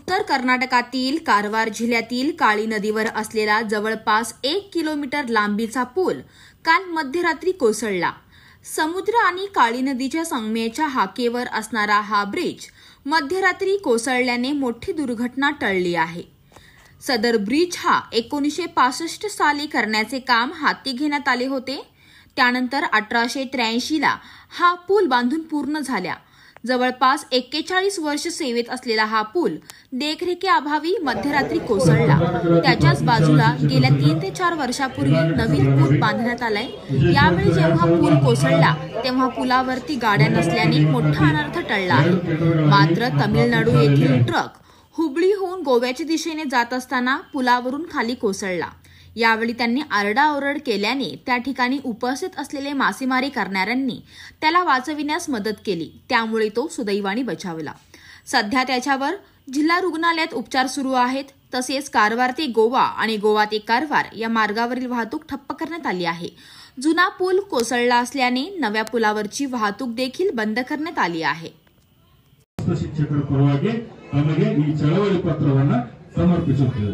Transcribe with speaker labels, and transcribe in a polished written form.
Speaker 1: उत्तर कर्नाटकातील कारवार जिल्ह्यातील काळी नदीवर असलेला जवळपास 1 किलोमीटर लांबीचा पूल काल मध्यरात्री कोसळला। समुद्र आणि काळी नदीच्या संगमेच्या हाकेवर असणारा हा ब्रिज मध्यरात्री कोसळल्याने मोठी दुर्घटना टळली आहे। सदर ब्रिज हा 1965 साली करण्याचे काम हाती घेण्यात आले होते। त्यानंतर 1883 ला हा पूल बांधून पूर्ण झाला। जवळपास 41 वर्ष सेवेत असलेला हा पूल देखरेखीअभावी मध्यरात्री कोसळला। त्याच्याच बाजूला गेल्या 3 ते 4 वर्षापूर्वी नवीन पूल बांधण्यात आलाय। यावेळी जेव्हा पूल कोसळला तेव्हा पुलावरती गाड्या नसल्याने मोठा अनर्थ टळला आहे। मात्र तमिळनाडू येथील ट्रक हुबळीहून गोव्याच्या दिशेने जात असताना पुलावरून खाली कोसळला। यावेळी त्यांनी आरडाओरड केल्याने त्या ठिकाणी उपस्थित असलेले मासेमारी करणाऱ्यांनी त्याला वाचविण्यास मदत केली। त्यामुळे तो सुदैवाने बचावला। सध्या त्याच्यावर जिल्हा रुग्णालयात उपचार सुरू आहेत। तसेच कारवार ते गोवा आणि गोवा ते कारवार या मार्गावरील वाहतूक ठप्प करण्यात आली आहे। जुना पूल कोसळला असल्याने नव्या पुलावरची वाहतूक देखील बंद करण्यात आली आहे।
Speaker 2: ಶಿಕ್ಷಕರ ಪರವಾಗಿ ತಮಗೆ ಈ ಚಳವಳಿ ಪತ್ರವನ್ನು ಸಮರ್ಪಿಸುತ್ತೇವೆ।